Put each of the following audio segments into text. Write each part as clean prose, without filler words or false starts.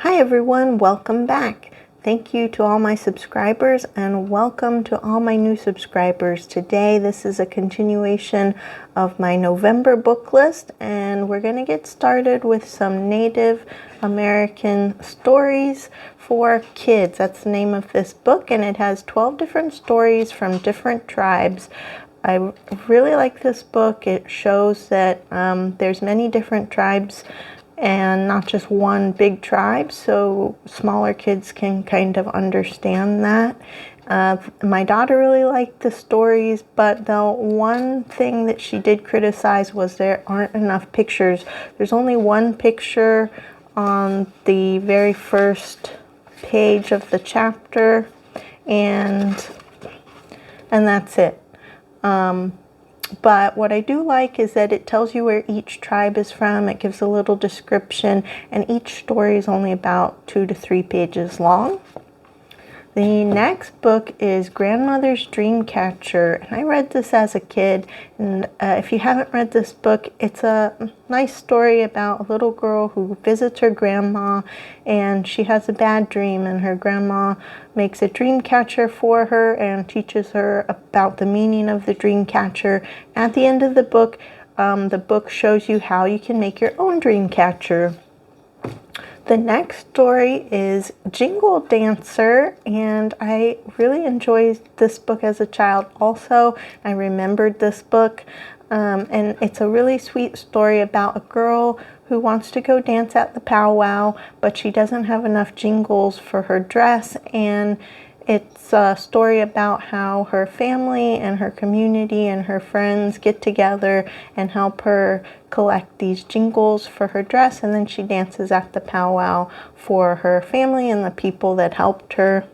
Hi everyone, welcome back. Thank you to all my subscribers and welcome to all my new subscribers. Today this is a continuation of my November book list and we're going to get started with some Native American stories for kids. That's the name of this book and it has 12 different stories from different tribes. I really like this book. It shows that there's many different tribes and not just one big tribe, so smaller kids can kind of understand that. My daughter really liked the stories, but the one thing that she did criticize was there aren't enough pictures. There's only one picture on the very first page of the chapter, and that's it. But what I do like is that it tells you where each tribe is from. It gives a little description, and each story is only about 2 to 3 pages long. The next book is Grandmother's Dreamcatcher, and I read this as a kid, and if you haven't read this book, it's a nice story about a little girl who visits her grandma, and she has a bad dream, and her grandma makes a dream catcher for her and teaches her about the meaning of the dream catcher. At the end of the book shows you how you can make your own dream catcher. The next story is Jingle Dancer, and I really enjoyed this book as a child also. I remembered this book, and it's a really sweet story about a girl who wants to go dance at the powwow, but she doesn't have enough jingles for her dress, and it's a story about how her family and her community and her friends get together and help her collect these jingles for her dress, and then she dances at the powwow for her family and the people that helped her.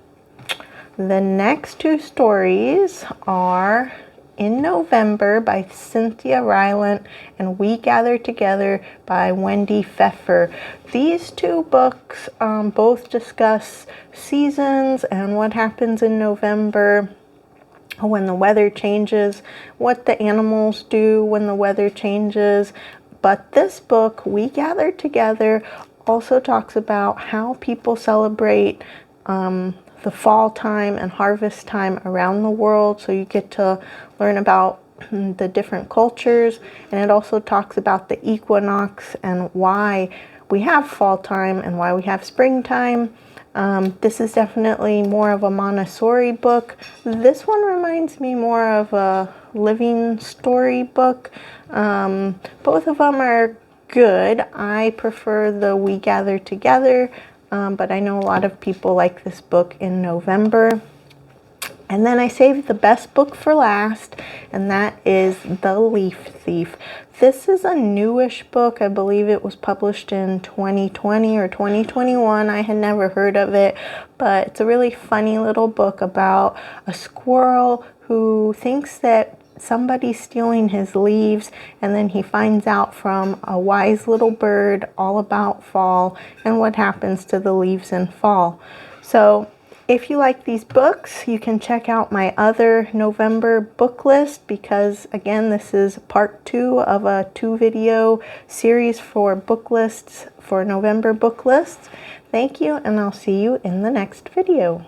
The next 2 stories are In November by Cynthia Rylant and We Gather Together by Wendy Pfeffer. These 2 books both discuss seasons and what happens in November when the weather changes, what the animals do when the weather changes. But this book, We Gather Together, also talks about how people celebrate the fall time and harvest time around the world, so you get to learn about the different cultures, and it also talks about the equinox and why we have fall time and why we have springtime. This is definitely more of a Montessori book. This one reminds me more of a living story book. Both of them are good. I prefer the We Gather Together, but I know a lot of people like this book In November. And then I saved the best book for last, and that is The Leaf Thief. This is a newish book. I believe it was published in 2020 or 2021. I had never heard of it, but it's a really funny little book about a squirrel who thinks that somebody's stealing his leaves, and then he finds out from a wise little bird all about fall and what happens to the leaves in fall. So if you like these books, you can check out my other November book list, because again, this is part 2 of a 2-video series for book lists, for November book lists. Thank you, and I'll see you in the next video.